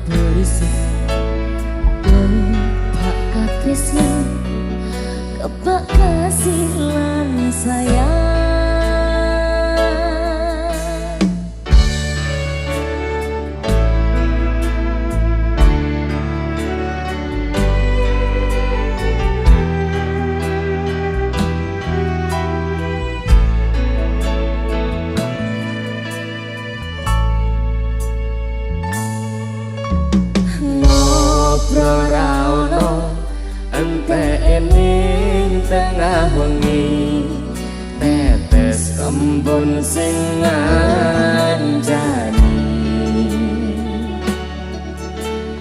berisik Kebak katresnan Kebak kasih lan sayang tengah wengi tetes embun sing ngancani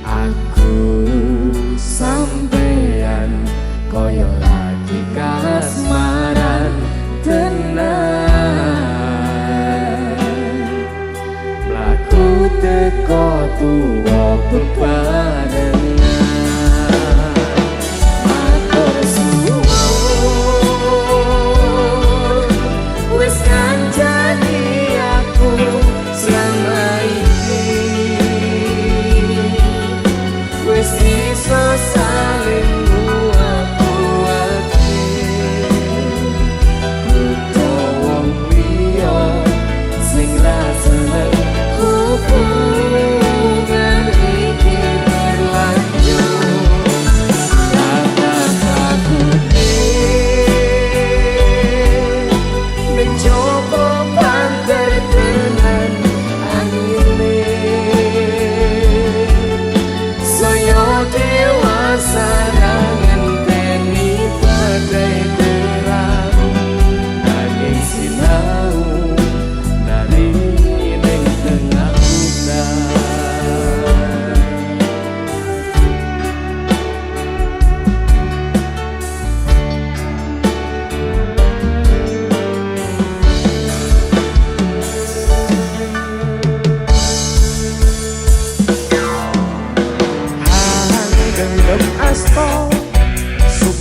aku sampeyan koyo lagi kasmaran tenan mlaku teko tuwa bebarengan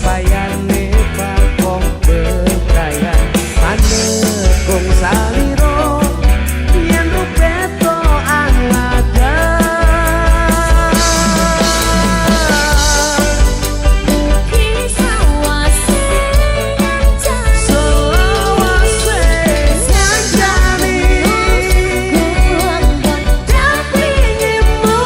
supaya nebak kong berdaya manekung saliro yen rupeto angada kisah wase selawase sanjani tapi ngimu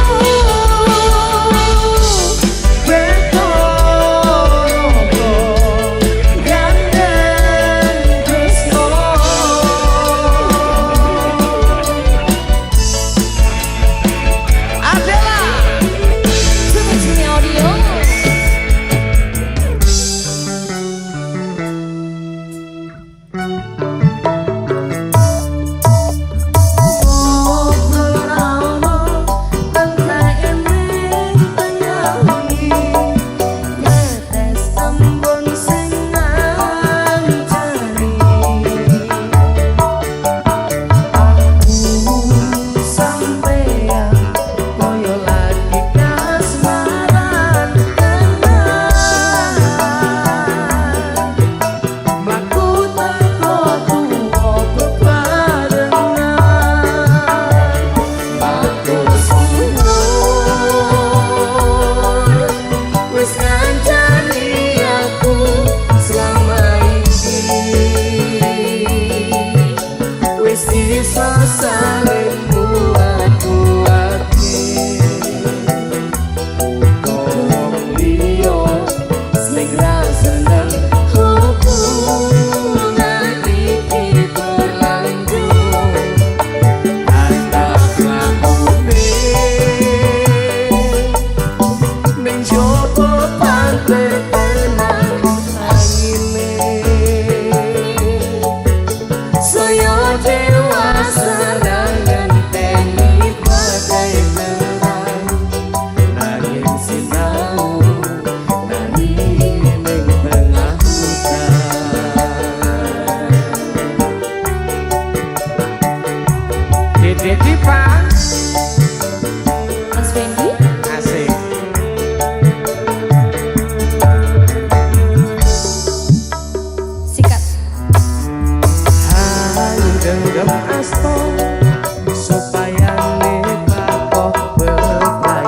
supaya nebak kok berbahaya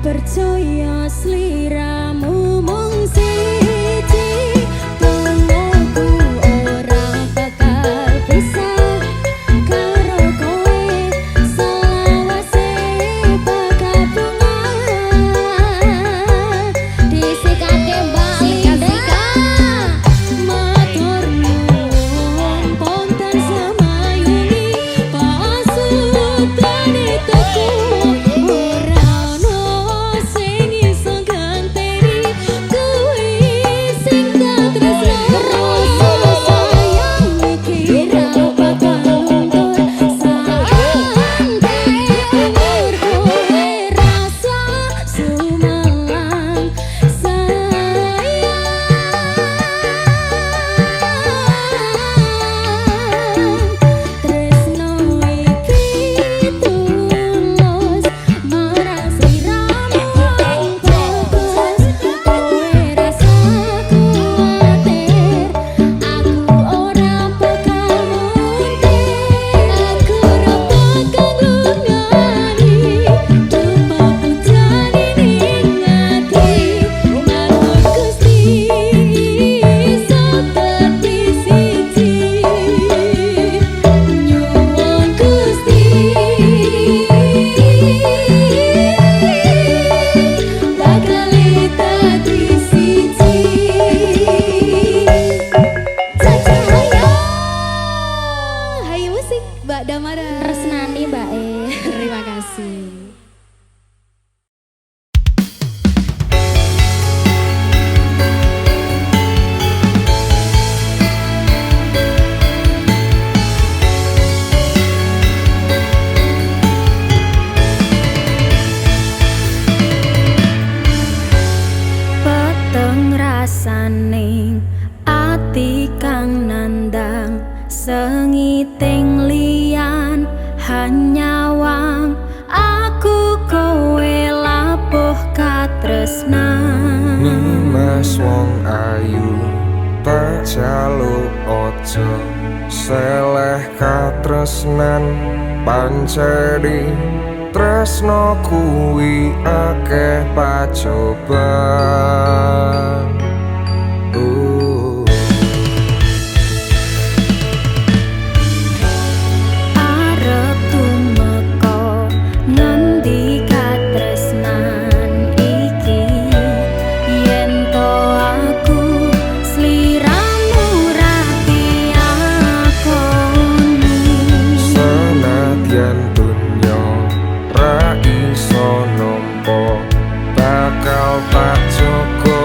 percaya sliramu mung siji, tungguku ora bakal bisa karo kowe selawase bakal bunga disikake mbak Linda matur nuwun ponten semayuni pasutane tuku ora ono sing iso ganteni kuwi sing tak tresno rasa sayang mikir bakal luntur santai umur kowe rasa sumelang tresno iki tulus marang sliramu fokus kowe rasa kuwatir aku ora bakal muntir aku ora bakal nglungani lupa pujani ning ati matur Gusti iso dadi siji nyuwun Gusti bakal dadi siji cahaya hayu musik Mbak Damara resnani Mbak terima kasih. Peteng rasaning ati kang nandang sengiting liyan hanyawang aku kowe labuh katresnan Nimas wong ayu tak jaluk ojo seleh katresnan panceri tresno kuwi akeh pacoban arep tumeka ngendi katresnan iki yen to aku sliramu rati akoni senadyan dunya ra iso nampa bakal tak jaga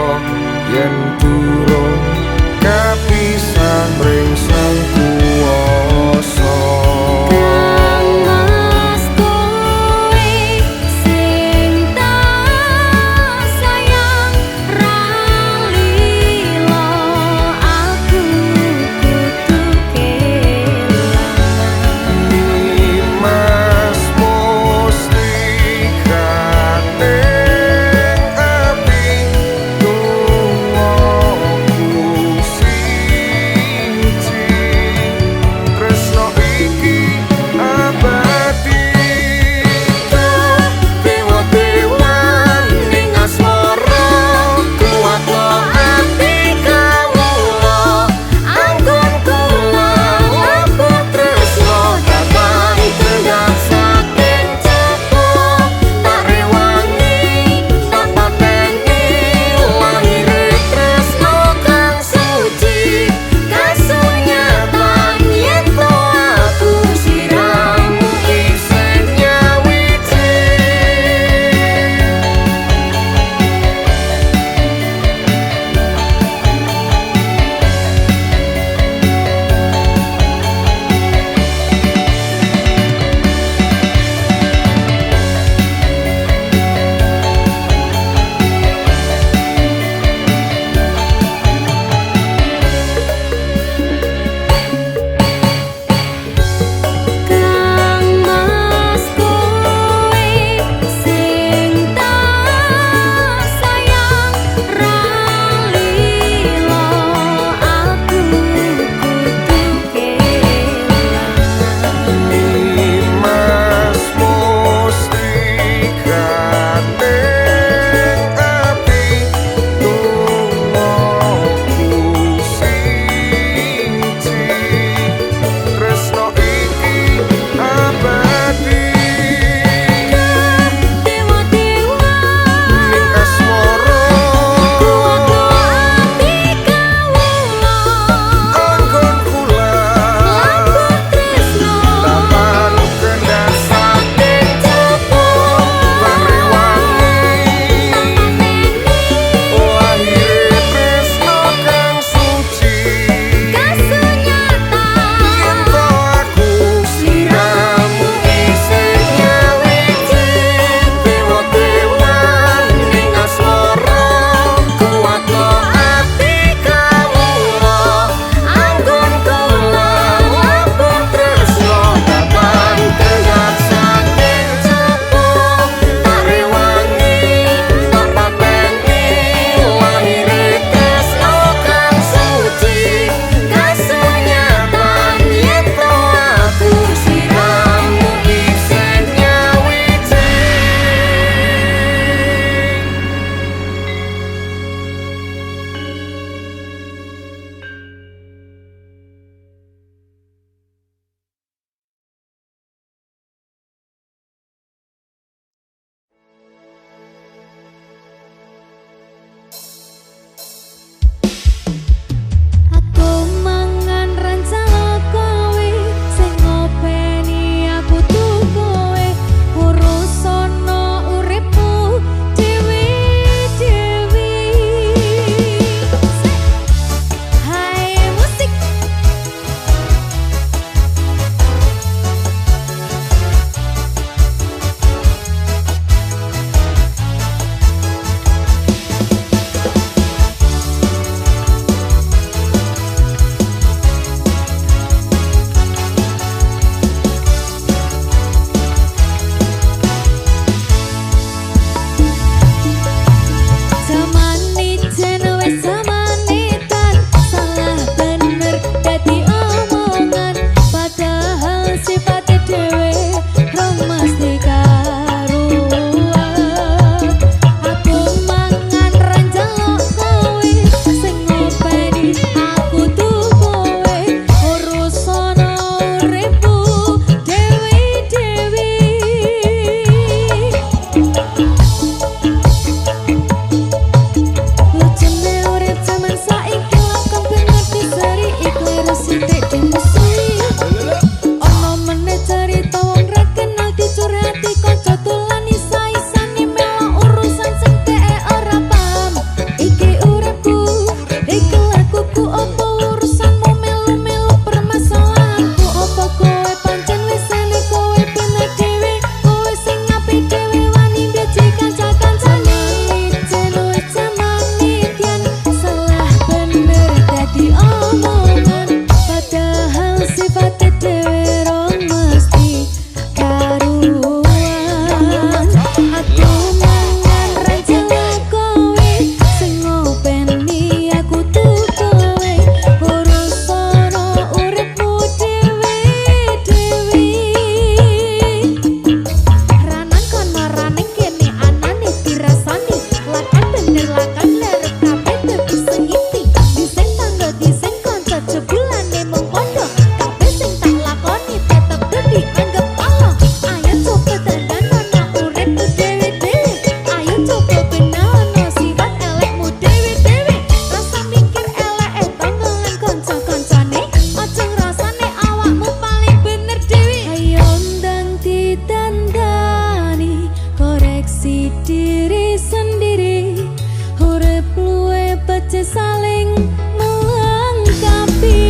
jadi diri sendiri. Urip luwe baca saling melengkapi.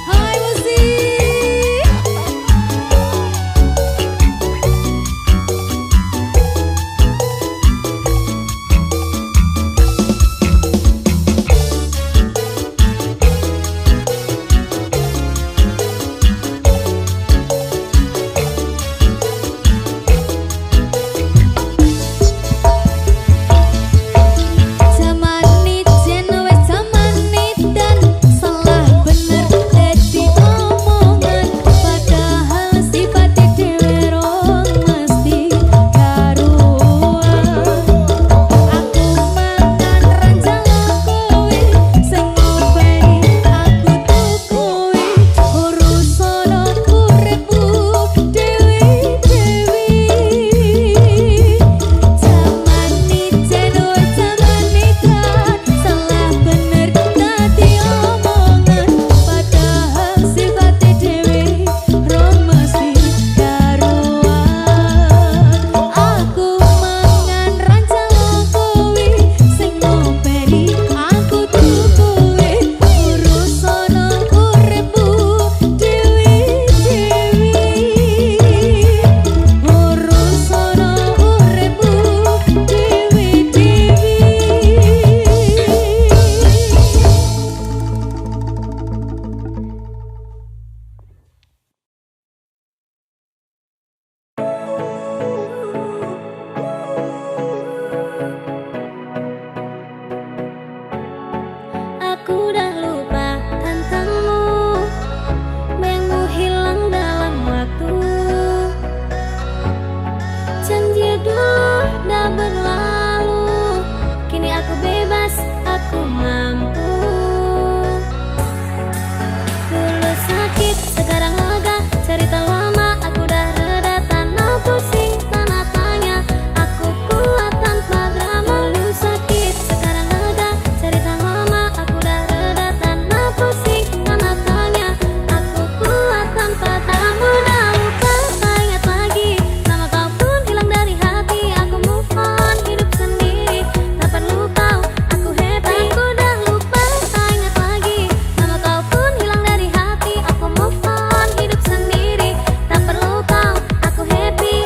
Hai musik. Aku dah lupa tentangmu, bayangmu hilang dalam waktu. Janji dulu dah berlalu, kini aku bebas, aku mampu. Dulu sakit, sekarang lega, cerita lama aku dah reda. Tanah pusing, tanah tanya, aku kuat tanpa drama. Dulu sakit, sekarang lega, cerita lama aku dah reda. Tanah pusing, tanah tanya, aku kuat tanpa kamu. Dah lupa, tak ingat lagi, nama kau pun hilang dari hati. Aku move on, hidup sendiri, tak perlu kau, aku happy. Aku dah lupa, tak ingat lagi, nama kau pun hilang dari hati. Aku move on, hidup sendiri, tak perlu kau, aku happy.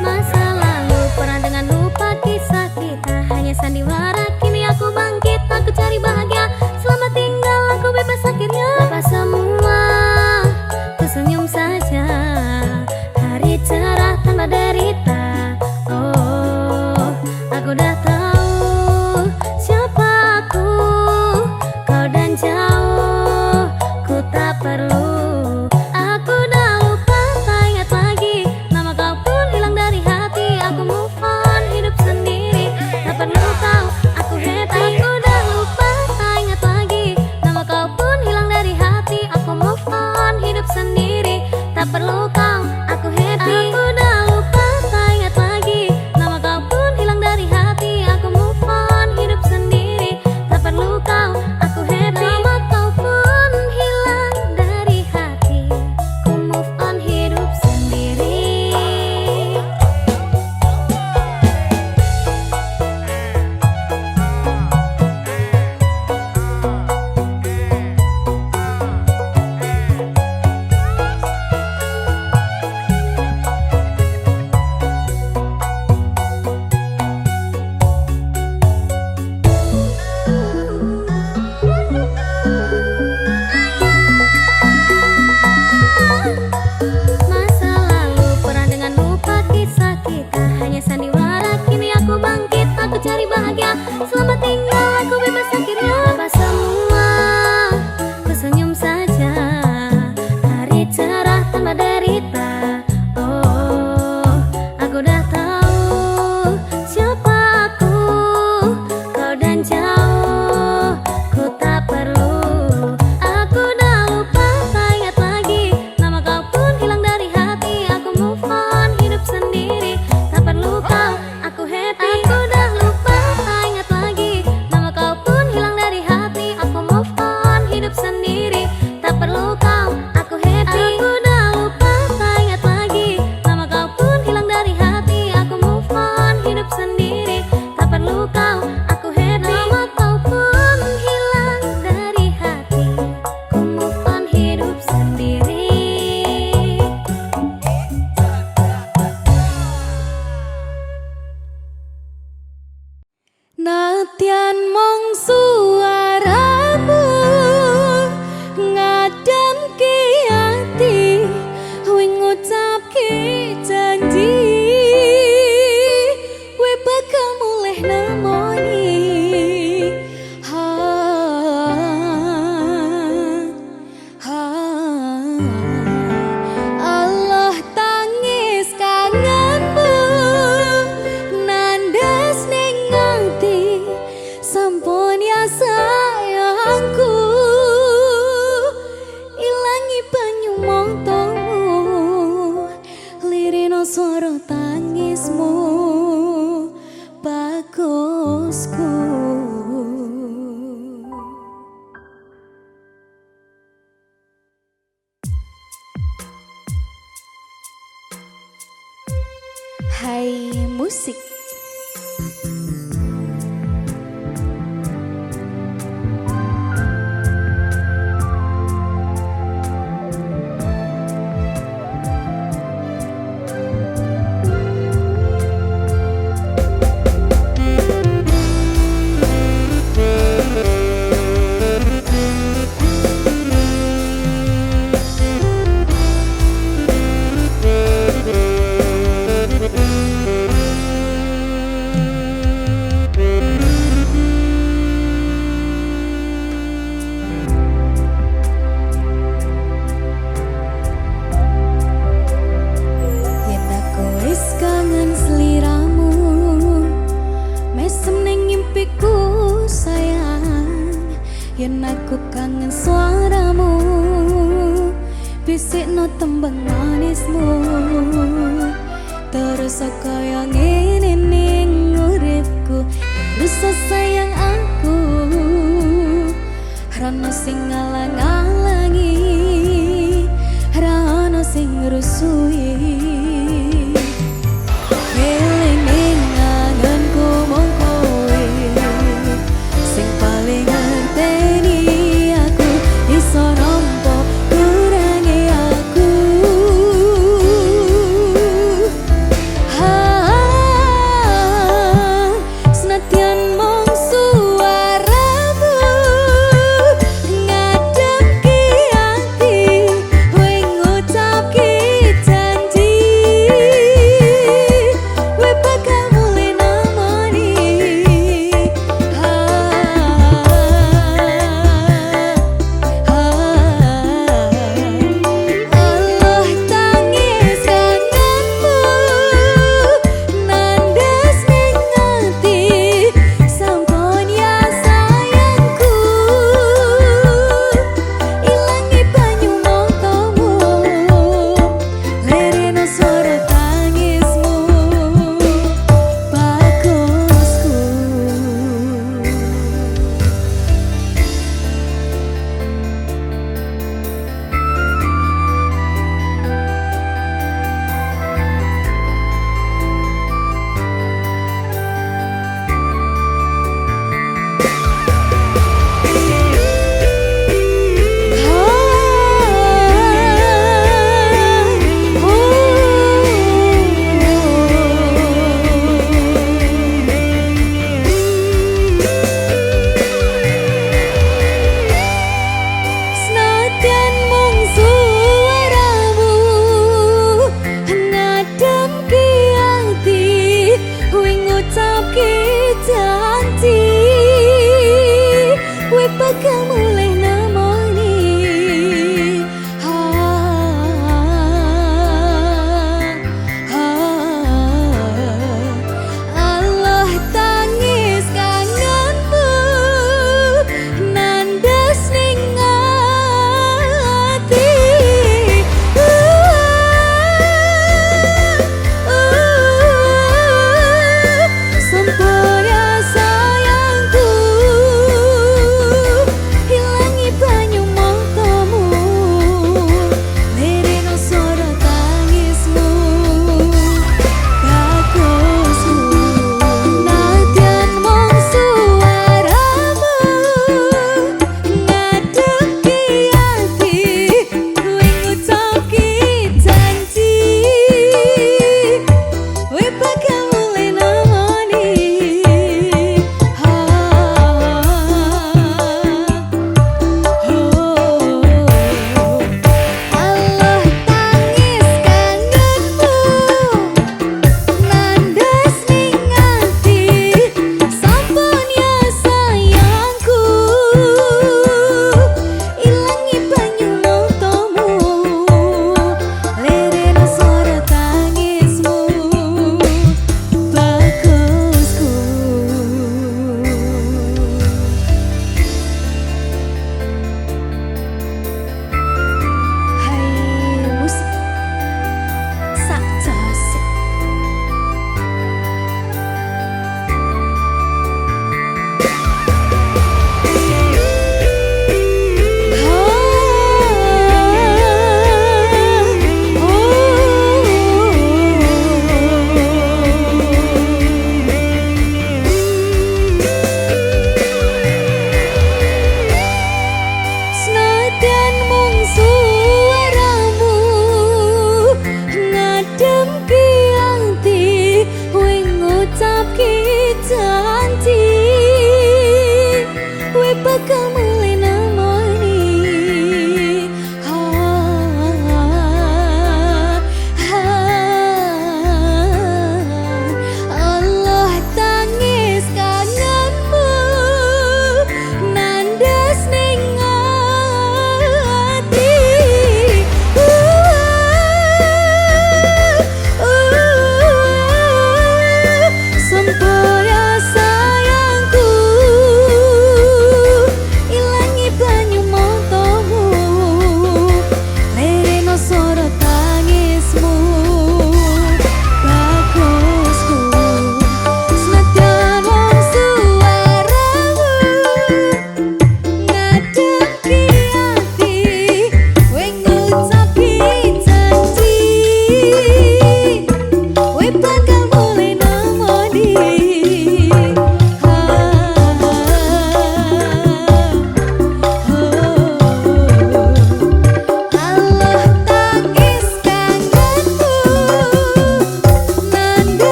Masa lalu pernah dengan lupa kisah kita, hanya sandiwara. Kini aku bangkit, aku cari bahagia. Selamat tinggal, aku bebas akhirnya. Lepas semua, ku senyum saja. Hari cerah tanpa derita. Oh, aku dah tahu siapa aku. Kau dan jauh, ku tak perlu. Aku dah lupa, tak ingat lagi, nama kau pun hilang dari hati. Aku move on, hidup sendiri, tak perlu kau, aku happy. Aku dah lupa, tak ingat lagi, nama kau pun hilang dari hati. Aku move on, hidup sendiri, tak perlu kau, aku happy. Aku dah lupa, tak ingat lagi, nama kau pun hilang dari hati. Aku move on, hidup sendiri, tak perlu kau, aku happy. Nama kau pun hilang dari hati. Ku move on, hidup sendiri. Masa lalu pernah dengan lupa kisah kita, hanya sandiwara. Kini aku bangkit, aku cari bahagia. Selamat tinggal, aku bebas akhirnya. Lepas semua, ku senyum saja. Hari cerah tanpa derita. Oh, aku dah tahu siapa Nadyan mong suaramu ngademke ati kowe ngucapke janji kowe bakal mulih nemoni Allah tangis kangenmu nandas ning ati sampun ya sayangku ilangi banyu montomu lirino swara tangismu bagusku. Hai musik. Yen aku kangen suaramu bisikno tembang manismu terus kaya ngene ning uripku terus sayang aku rano sing ngalang-alangi rano sing rusui feeling ning anganku mung kowe sing paling ngerteni aku iso nampa kurangi aku senadyan mung suaramu ngademke ati kowe ngucapke janji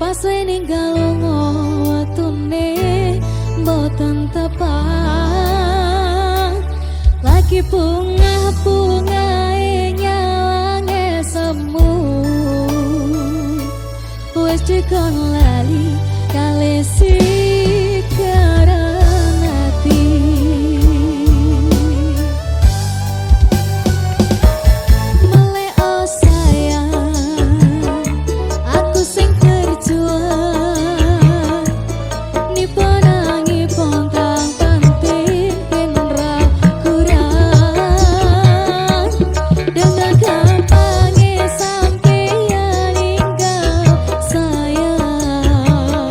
Pas ninggal lunga watune mboten tepat. Lagi bunga-bungae nyawange semu. Wes dikon lali kalesi karenati. Meleo sayang, aku sing berjuang. Niponangi pontang penting ra kurang. Dengan gampangnya sampeyan ninggal sayang.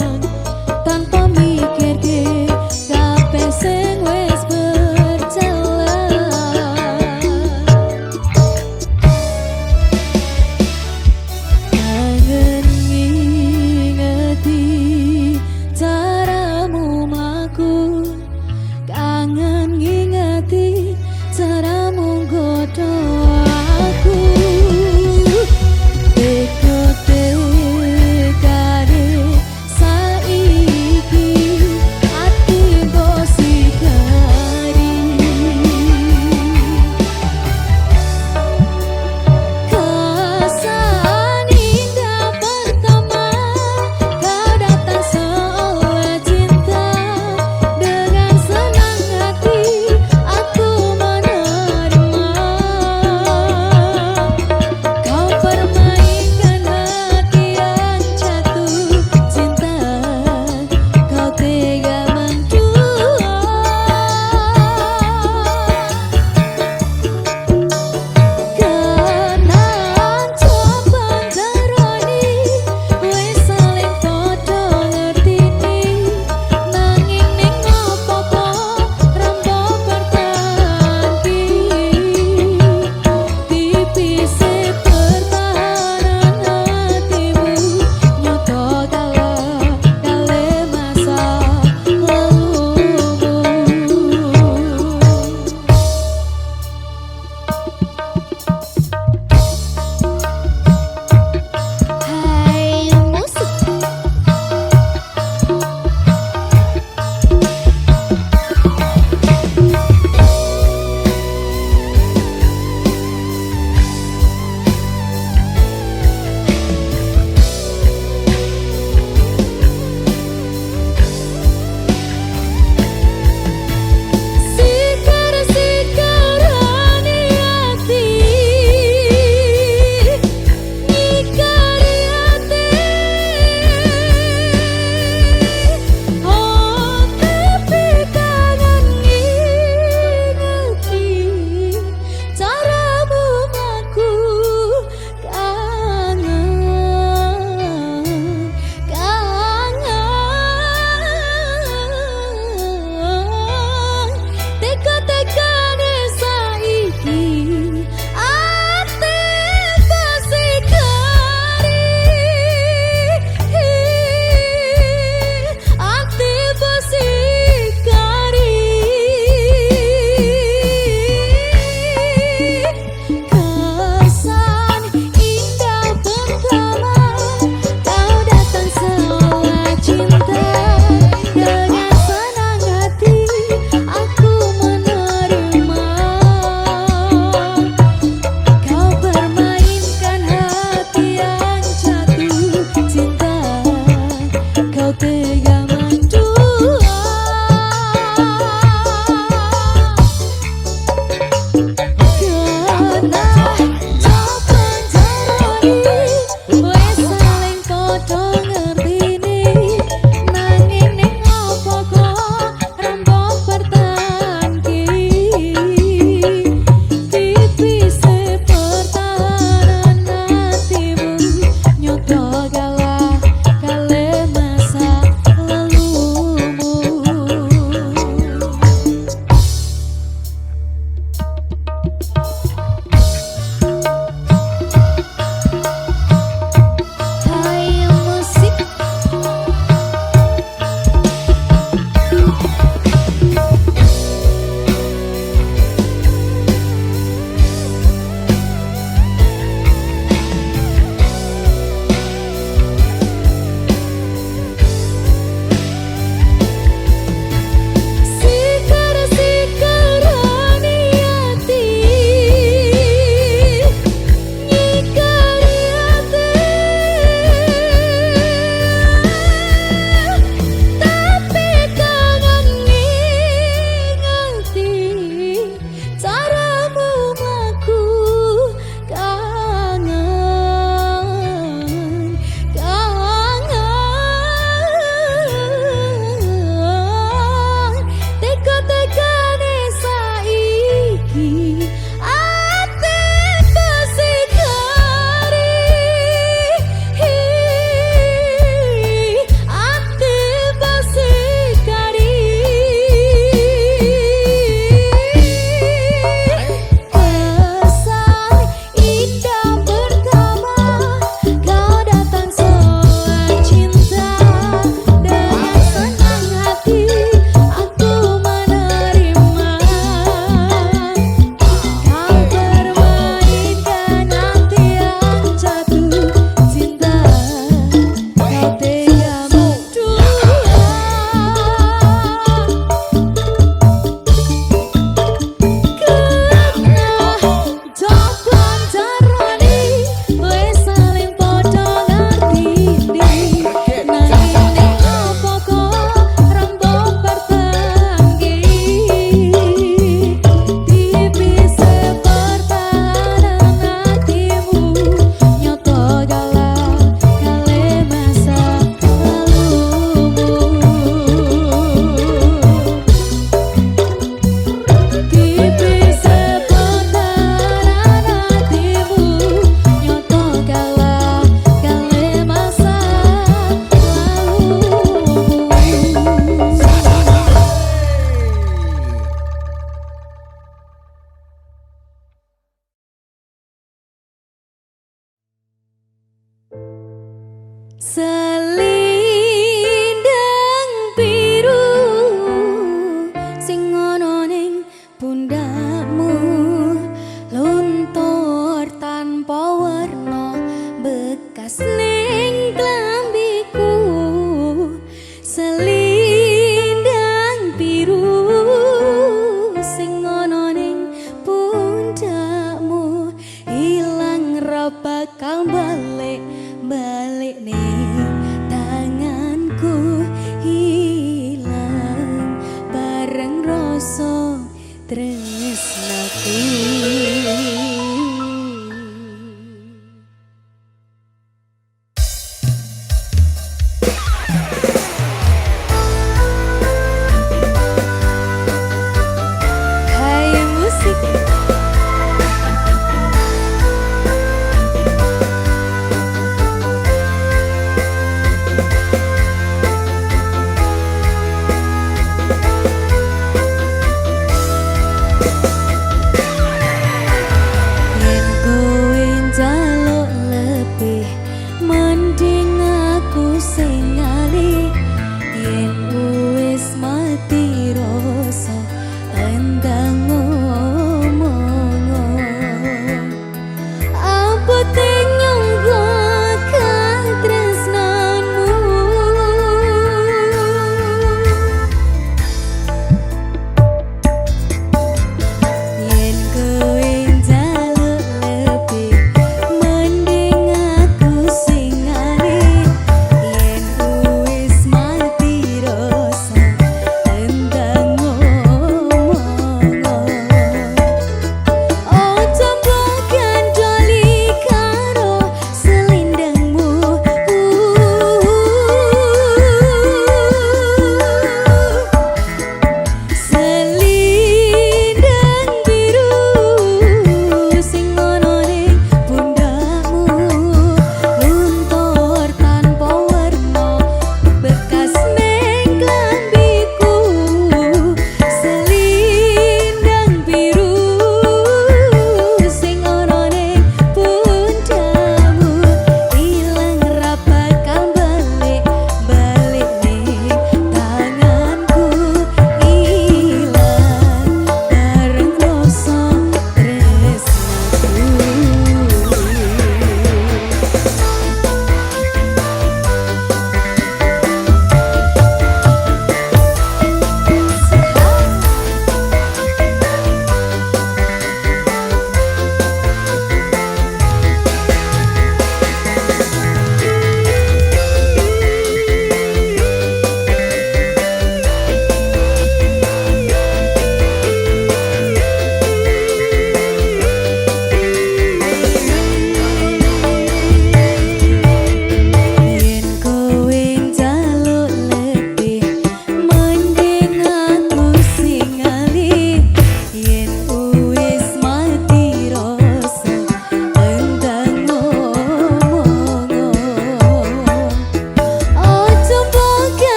Selindang biru sing ana ning pundakmu, luntur tanpa warna bekas ning klambiku. Selindang biru sing ana ning pundakmu, ilang ra bakal balik ning tanganku, hilang bareng rasa tresnaku. Hai musik.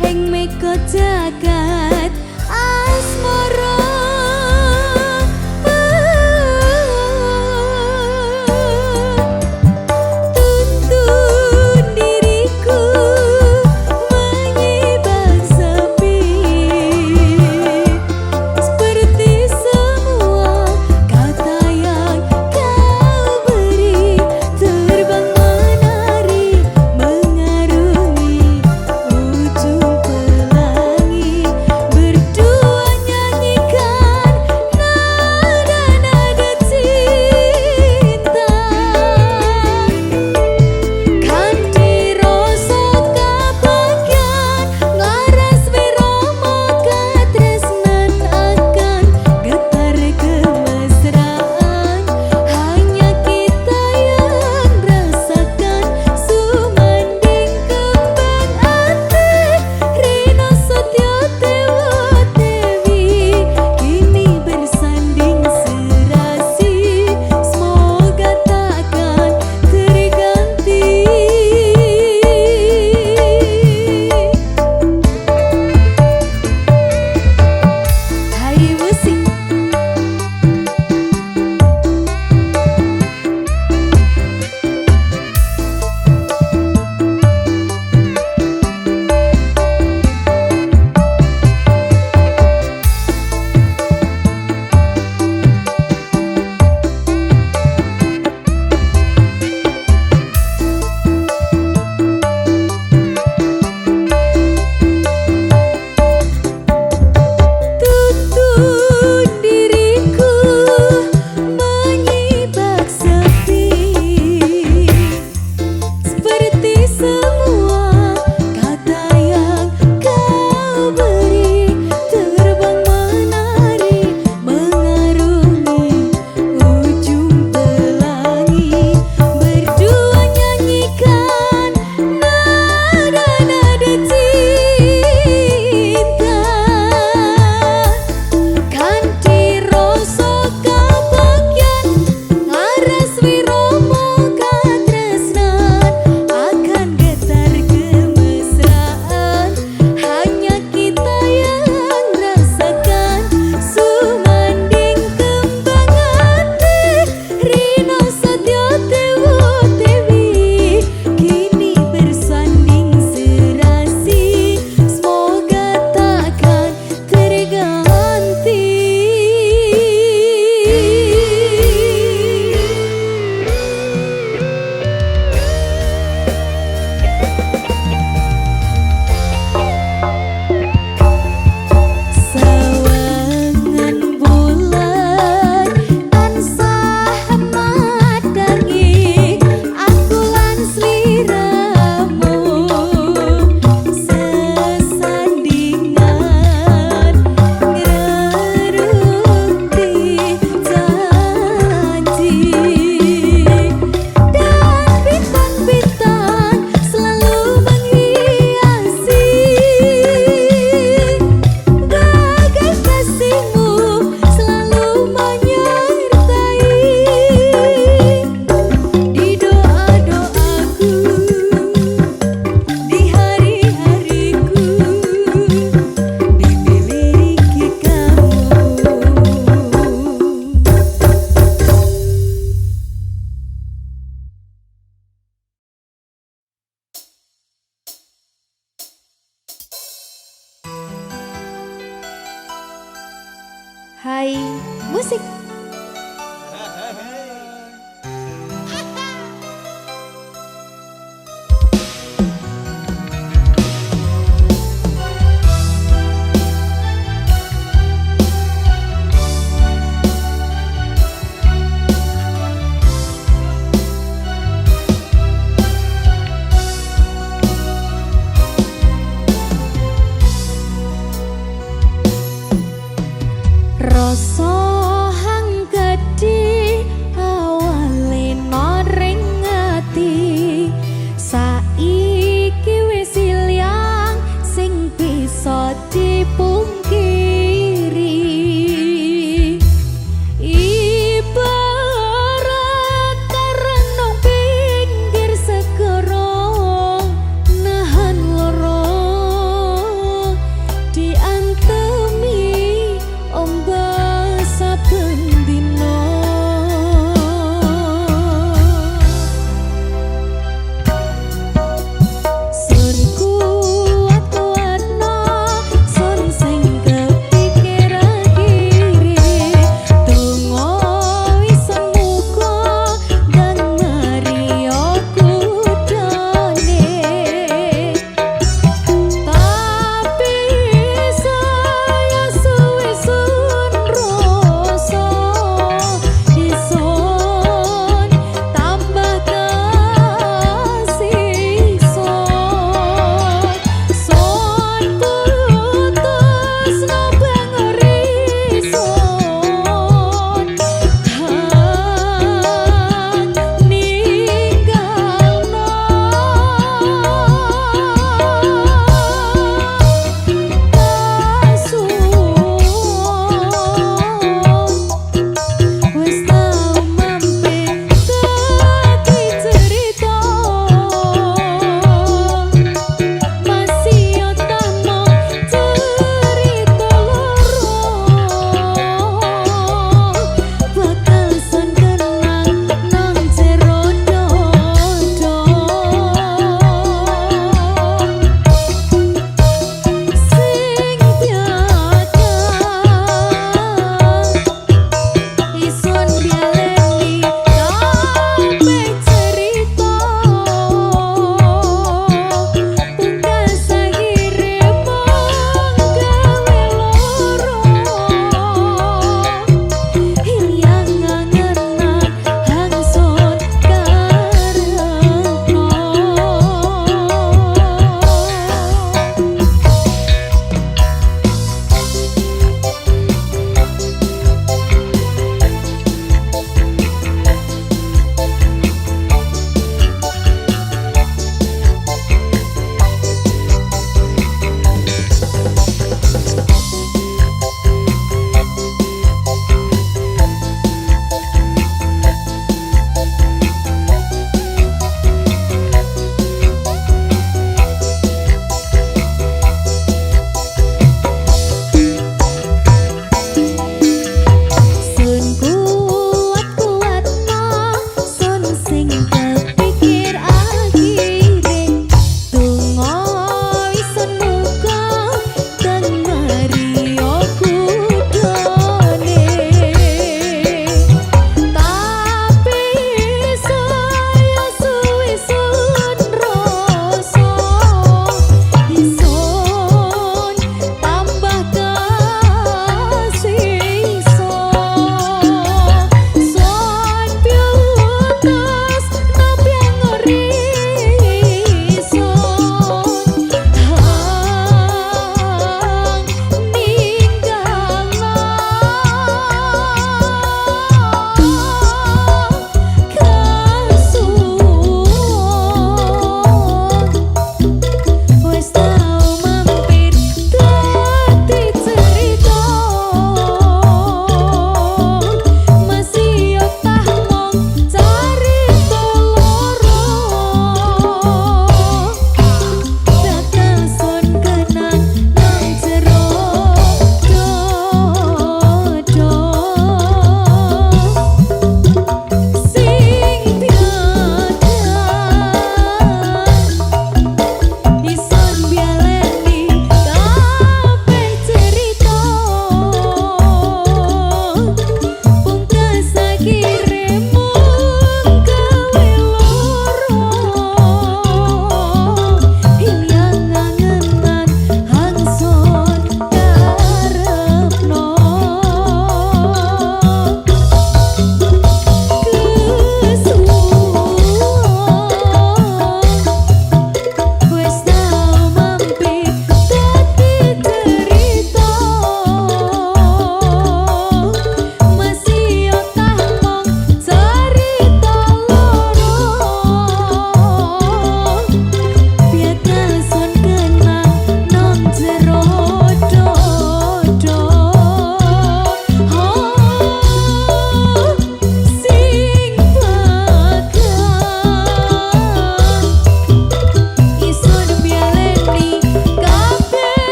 heng meko jagat asmara. Tuntun diriku menyibak sepi, seperti semua kata yang kau beri, terbang menari mengarungi ujung pelangi, berdua nyanyikan nada-nada cinta. Kanthi rasa kabagyan ngaras wiromo katresnan akan getar kemesraan, hanya kita yang rasakan sumanding kembang ati. Rina Setyo Dewa Dewi kini bersanding serasi, semoga takkan terganti. Hai musik. Tuntun diriku menyibak sepi, seperti semua kata yang kau beri, terbang menari mengarungi ujung pelangi, berdua nyanyikan nada-nada cinta. Kanthi rasa kabagyan ngaras wiromo katresnan akan getar kemesraan, hanya kita yang rasakan sumanding kembang ati. Rina Setyo Dewa Dewi kini bersanding serasi, semoga takkan terganti. Sawangan bulan tansah madangi aku lan sliramu, sesandingan ngerunti janji, dan bintang-bintang selalu menghiasi, bagai kasihmu selalu menyertai di doa-doaku, di hari-hariku, dimiliki kamu. Hai musik. Rasa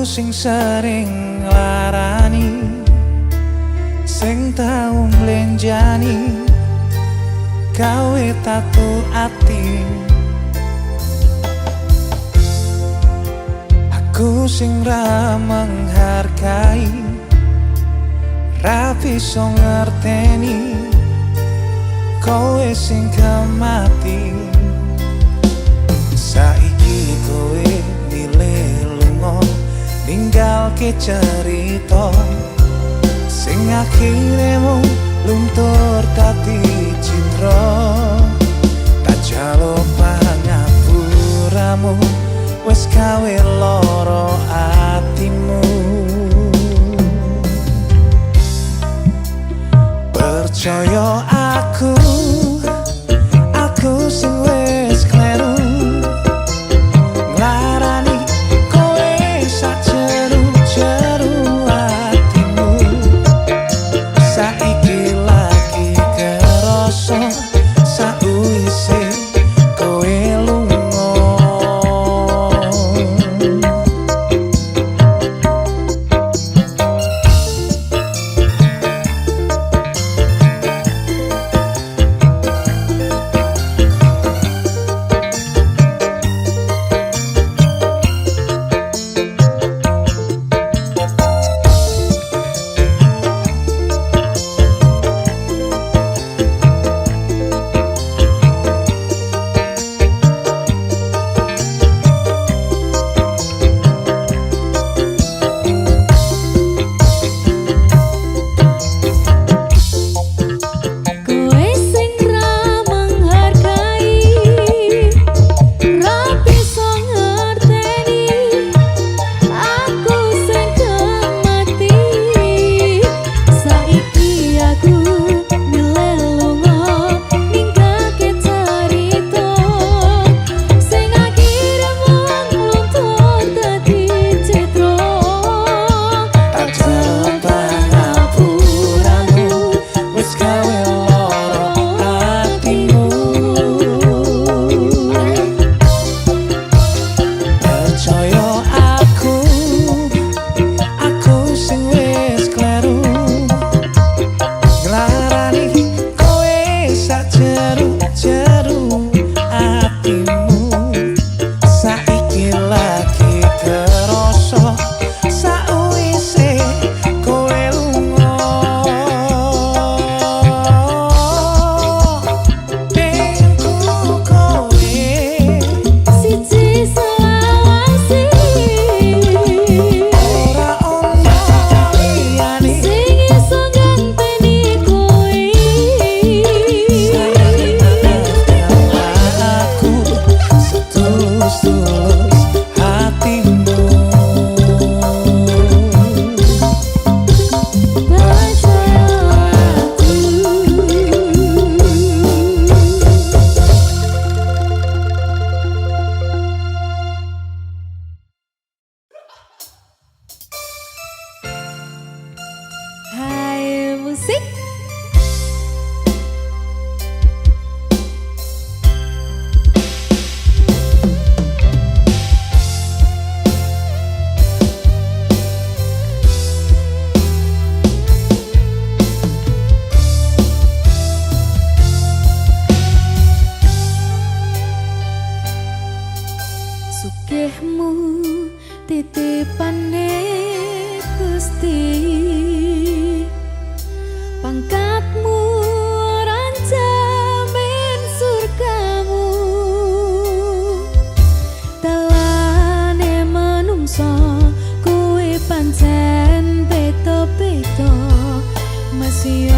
sing sering larani, sing tau mlenjani gawe tatu ati. Aku sing ra menghargai, ra bisa ngerteni kowe sing kemati. Saiki kowe milih lunga ninggalke cerita sing akhire mung luntur dadi citra. Tak jaluk pangapuramu, wes gawe loro atimu. Percaya aku sing wes kleru nglarani kowe sak jeru-jeru atimu. Saiki lagi kerasa sakwise kowe lunga. Sugihmu titipane Gusti, pangkatmu ranjamin surgamu. Dalane manungsa kuwi pancen beda-beda, masih